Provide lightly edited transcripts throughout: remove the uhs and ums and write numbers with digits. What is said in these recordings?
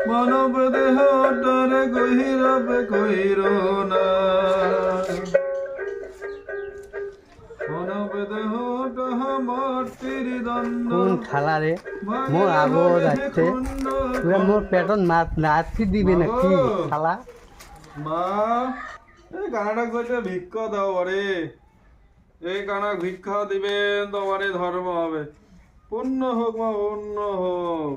মানব দেহটার গহিরবে কইর না, মানব দেহটা মাটির দণ্ড কোন থালা রে মোর আগো যাচ্ছে তুই মোর পেটত মাছ নাচি দিবি নাকি থালা মা এই কানাডা কইতে ভিক্ষা দাও আরে, এই কানা ভিক্ষা দিবেন তোমারে ধর্ম হবে, পুণ্য হোক মা পুণ্য হোক।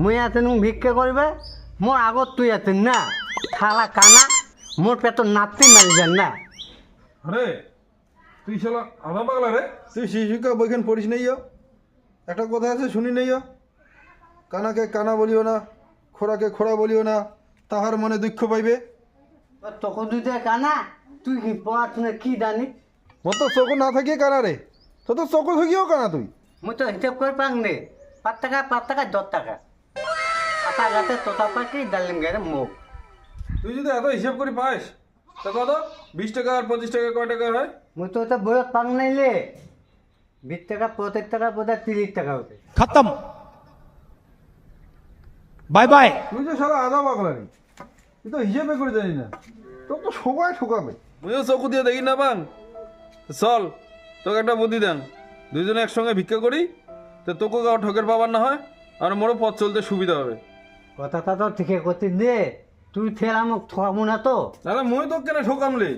মুই আছেন ভিক্ষা করবে মোর আগত তুই আছেন না থালা কানা মোর পেটত নাচতে মারি যান না। আরে তুই শালা আধা পাগলা রে, তুই শিক্ষা বইখান পড়িস নেই? একটা কথা আছে শুনি নেই? কানাকে কানা বলিও না, খোড়াকে খোড়া বলিও না, তাহার মনে দুঃখ পাইবে। তোকে দুইটা কানা তুই কি পড়াশোনা কি জানি? মোর তো চোখ না থাকিয়ে কানা রে, তো তো চোখ থাকিও কানা তুই। মুই তো হিসাব করে পাং নে 5 টাকা 10 টাকা আটা গাতে তোতা পাখি ডালিম গায়ে মুখ। তুই যদি এত হিসাব করে পাস তা কত 20 টাকা আর 25 টাকা কয় টাকা হয়? মুই তো ওটা বইত পাং নাইলে 20 টাকা 25 টাকা বোধহয় 30 টাকা হতে खत्म बाय बाय। তুই যে শালা আধা পাগলা রে, তুই তো হিসাবে করে জানি না, তোর তো সবাই ঠকাবে। মুইও চকু দিয়ে দেখি না পান, চল তোকে একটা বুদ্ধি দেন, দুইজনে একসঙ্গে ভিক্ষা করি, তো তোকে কাউ ঠকের পাবার না হয় আর মোরও পথ চলতে সুবিধা হবে। কথাটা তো ঠিকই করছিস দে তুই ফের আমাকে ঠকাবো না তো? দাদা মই তো কেন ঠকামলে,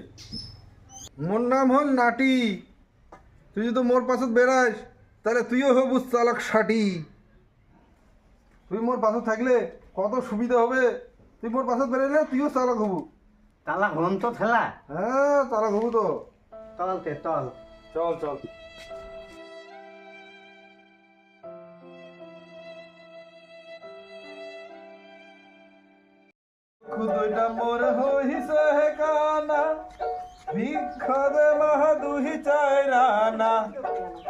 মোর নাম হল নাটি, তুই যদি মোর পাছত বেড়াস তাহলে তুইও হবু চালাক ষাটি। তুই মোর পাছত থাকলে কত সুবিধা হবে, তুই মোর পাছত বেড়াইলে তুইও চালাক হবু। তালা ঘন তো ঠেলা হ্যাঁ চালাক হবু তো। চলতে চল চল চল। দুইটা মোর হইছে কানা, ভিক্ষা দে মাহা দুহি চাইরানা,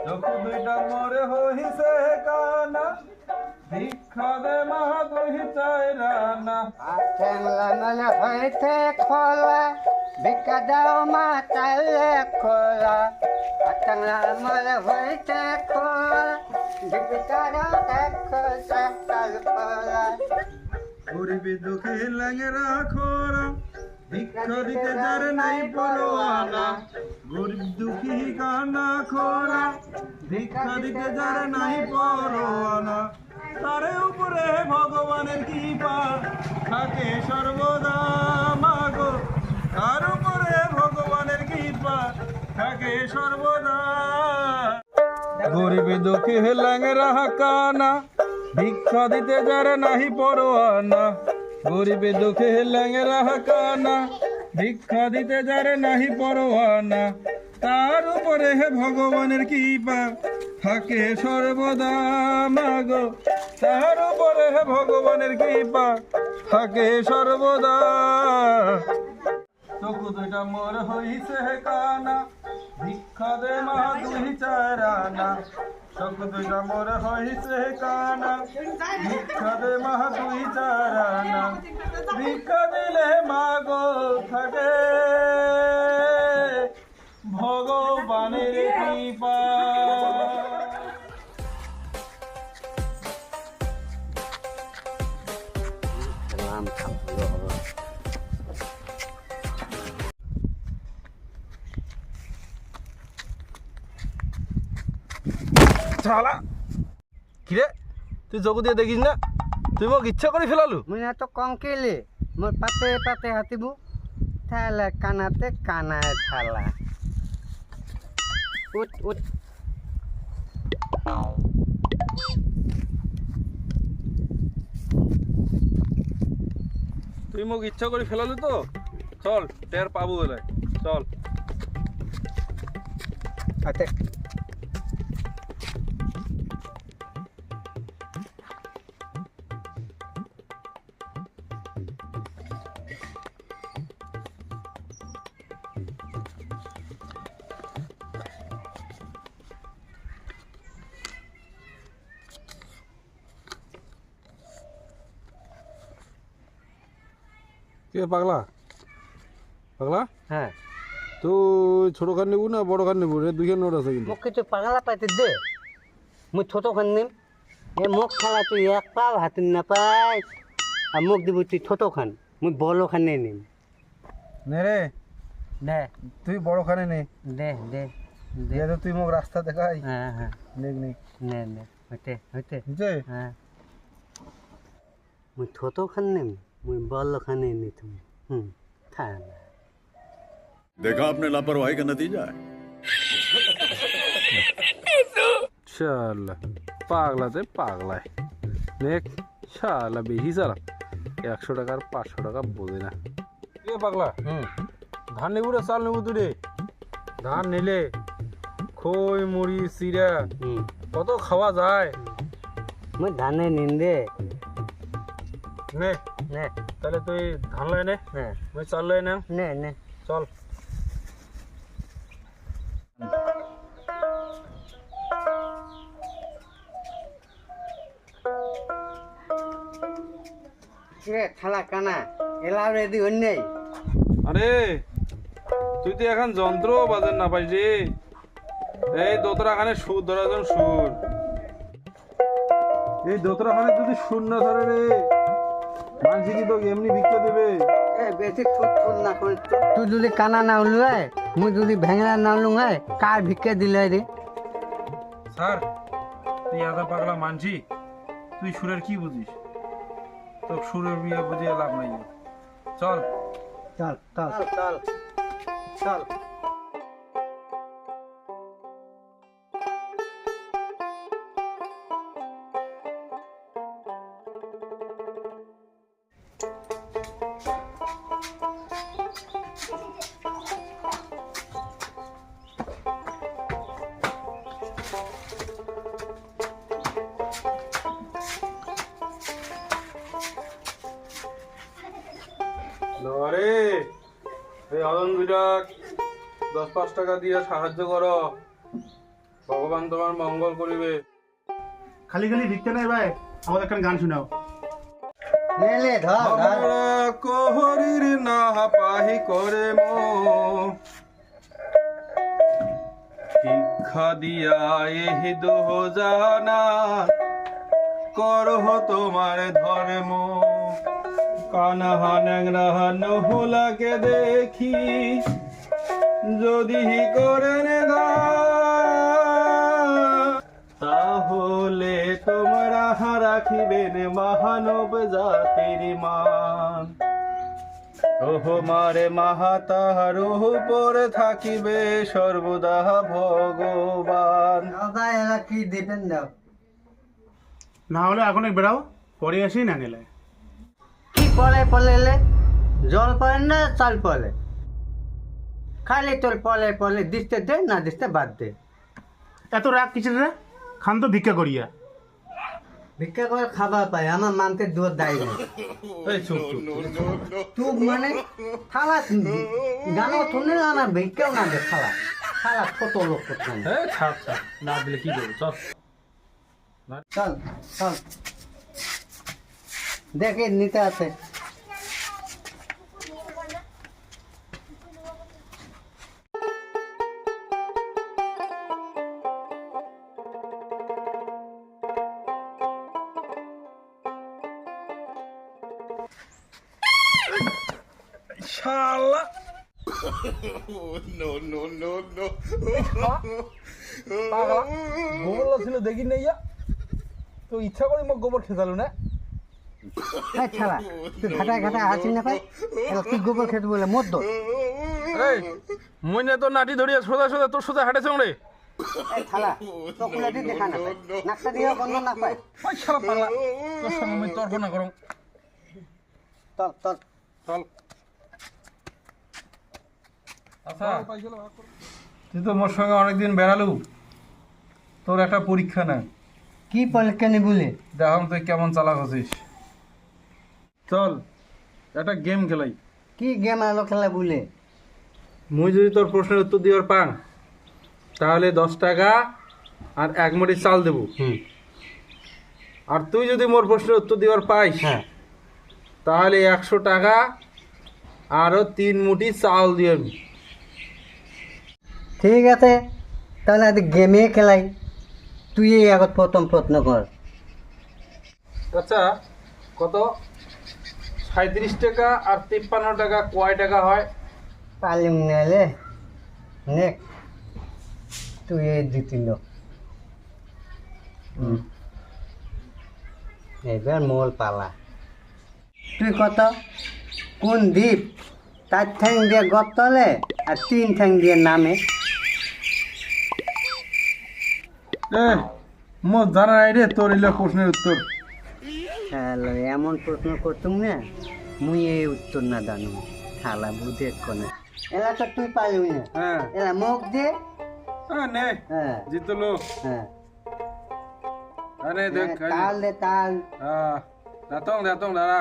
চকু দুইটা মোর হইছে কানা, ভিক্ষা দে মাহা দুহি চাইরানা। ঠেংলা নলে হইতে খোলা ভিক্ষা দাও মা চাইলে খোলা ঠেংলা নলে হইতে খোলা ভিক্ষা দাও খোলা খোলা গরিবি দুঃখী ল্যাংরা খোরা, ভিক্ষা দিতে যার নাই পরোয়ানা, গরিব দুঃখী কানা খোরা, ভিক্ষা দিতে যার নাই পরোয়ানা, তার উপরে ভগবানের কৃপা থাকে সর্বদা মাগো, তার উপরে ভগবানের কৃপা থাকে সর্বদা। গরিব দুঃখী ল্যাংরা কানা, ভিক্ষা দিতে যারা নাহি পরোয়ানা, গরিবে দুঃখে ল্যাংরা কানা, ভিক্ষা দিতে যারা নাহি পরোয়ানা, তার উপরে ভগবানের কৃপা থাকে সর্বদা মাগো, তার উপরে ভগবানের কৃপা থাকে সর্বদা। চকু দুইটা মোর হইছে কানা, ভিক্ষা দে মা দুই চারানা, চকু দুইটা মোর হইছে কানা, ভিক্ষা দে মা দুই চারানা, ভিক্ষা দিলে মাগো থাকে ভগবানের কৃপা। শালা কিরে তুই চকু দিয়ে দেখিস না, তুই মোক ইচ্ছা করে ফেলালু। মুই না তো কম কেলে মোর পাতে পাতে হাতিবু থালা কানাতে কানায় থালা উঠ উঠ তুই মোক ইচ্ছা করে ফেলালু তো, চল টের পাবো বলে চল। আতে কে পাগলা পাগলা হ্যাঁ তুই ছোট খান নেবু না বড় খান নেবু রে দুইখান নোট আছে কিন্তু মোক কিছু পাগলা পাইতে দে মুই ছোট খান নিম এ মোক খেলা তুই এক পাও হাতে নাপাই আর মোক দিব তুই ছোট খান মুই বড় খান নিম নে রে দে তুই বড় খানে নে দে দে দে দিয়ে তুই মোক রাস্তা দেখাই হ্যাঁ হ্যাঁ নেক নেক নে নে হইতে হইতে বুঝছে হ্যাঁ মুই ছোট খান নিম মুই বড় খান নি তুমি থা देखा आपने लापरवाही का नतीजा है শালা পাগলাতে পাগলায় নেক শালা বেশি চালা 100 টাকার 500 টাকা বোঝে না এ পাগলা ধান নেবু রে চাল নেবু তুই রে ধান নিলে খই মুড়ি চিরা কত খাওয়া যায় মুই ধানে নিন দে নে নে তাহলে তুই ধান লয় নে হ্যাঁ মই চাল লয় না নে নে চল রে থালা কানা এলা রেডি হই নাই আরে তুই তো এখন যন্ত্র বাজার না পাইস রে এই দোতরাখানে সুর ধরা যেন সুর এই দোতরাখানে যদি সুর না ধরে রে মানুষ কি তো এমনি ভিক্ষা দেবে এ বেশি ঠুট ঠুট না করে তুই যদি কানা না উলুয়ে মুই যদি ভেঙলা না উলুঙে কার ভিক্ষে দিলে রে স্যার তুই আধা পাগলা মানছি তুই সুরের কি বুঝিস তো সুরের বিয়ে বুঝিয়ে লাভ নাই চল চল চল চল চল আরে এই হরণ দুইটা 10-5 টাকা দিয়ে সাহায্য করো ভগবান তোমার মঙ্গল করিবে খালি খালি ভিক্ষা নাই ভাই আমাদের একটা গান শোনাও নে লে ধর ধর আমরা কোহরির না পাহি করে মো শিক্ষা দিয়া এহি দোহ জানা করহ তোমার ধর্ম কানাহা ন্যাংরা নহলাকে দেখি যদি করেন তাহলে তোমরা রাখিবেন মহানব জাতির মান ওহ মারে মাহা তাহার উপর থাকিবে সর্বদা ভগবান দাদা এলা কি দিবেন দাও না হলে এখন বেড়াও পরে আসি না নিলে কি পলে পলেলে জল পড়ে না চাল পলে খালি তোর পলে পলে দিতে দে না দিতে বাদ দে এত রাগ কিছু রে খান তো ভিক্ষা করিয়া ভিক্ষা করে খাবার পাই আমার মানতে দুধ দেয় না এই চুপ চুপ তুই মানে থালা গানও শুনে না না ভিক্ষাও না দে থালা থালা ছোট লোক কোথায় হ্যাঁ ছাড় ছাড় না দিলে কি করবো চল চল চল দেখে নিতে আছে শালা পাগলা গোবর ছিল দেখি নাই তো ইচ্ছা করে মোক গোবর খেতালো না এই ছাড়া তুই ঘাটায় ঘাটায় আছিস না পাই তুই গোবর খেতে বলে মদ দো এই মইনে তো নাটি ধরিয়া সোজা সোজা তোর সোজা হাঁটেছে ওরে এই ছাড়া চকুলাটি দেখা না পাই নাকটা দিয়ে বন্ধ না পাই ওই শালা পাগলা তোর সঙ্গে আমি তর্ক না করো চল চল চল আচ্ছা তুই তো মোর সঙ্গে অনেকদিন বেড়ালু তোর একটা পরীক্ষা না কি পরীক্ষা নি বলে দেখাম তুই কেমন চালাক আছিস চল একটা গেম খেলাই কি গেম আলো খেলা বলে মুই যদি তোর প্রশ্নের উত্তর দিবার পান তাহলে 10 টাকা আর 1 মুঠি চাল দেব আর তুই যদি মোর প্রশ্নের উত্তর দিবার পাইস হ্যাঁ তাহলে 100 টাকা আরো 3 মুঠি চাল দিয়ে ঠিক আছে তাহলে আজ গেমে খেলাই তুই আগত প্রথম প্রশ্ন কর। আচ্ছা কত 37 টাকা আর 53 টাকা কয় টাকা হয়? পালিম নাইলে নে তুই দিতিল এবার মোল পালা। তুই কত কোন দ্বীপ 4 ঠ্যাং দিয়ে গপ তলে আর 3 ঠ্যাং দিয়ে নামে? মোর জানা নাই রে তোর ইলা প্রশ্নের উত্তর। হ্যালো এমন প্রশ্ন করতুম না মুই এই উত্তর না জানো খালা বুঝে কোনে এলা তো তুই পালিও না। হ্যাঁ এলা মুখ দে। নে হ্যাঁ জিতলো। হ্যাঁ আরে দেখ তাল দে তাল। দাতং দাদা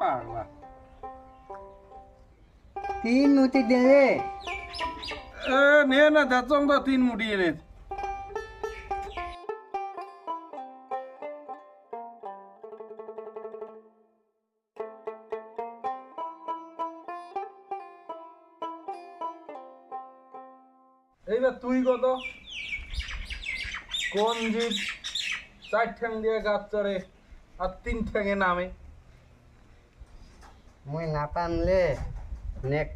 পাগলা 3 মুঠি দে রে। নে না দাতং তো 3 মুঠি এনে। এইবার তুই কত কোন জীব 4 ঠ্যাং দিয়ে গাছ চড়ে আর 3 ঠ্যাঙে নামে? মুই না পানলে নেক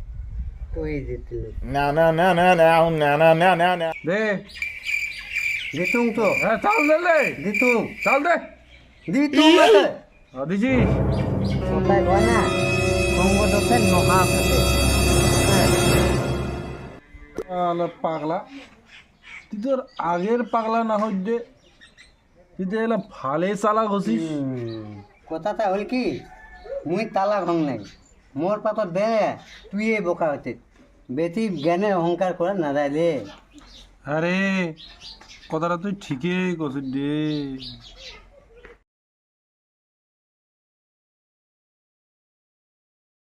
তুই জিতলি। দে দিতুম তো হ্যাঁ চাল দে দিতুম চাল দে দিতুম দিছি কোথায় কয় না অঙ্গ দোষে নহা থাকে। পাগলা তুই তোর আগের পাগলা না হইতে তুই তো এলা ভালে চালা ঘষিস। কথাটা হল কি মুই তালা ভাঙ নাই মোর পাতত দে তুই বোকা হতে বেশি জ্ঞানের অহংকার করে না যাইলে। আরে কথাটা তুই ঠিকই কছিস রে।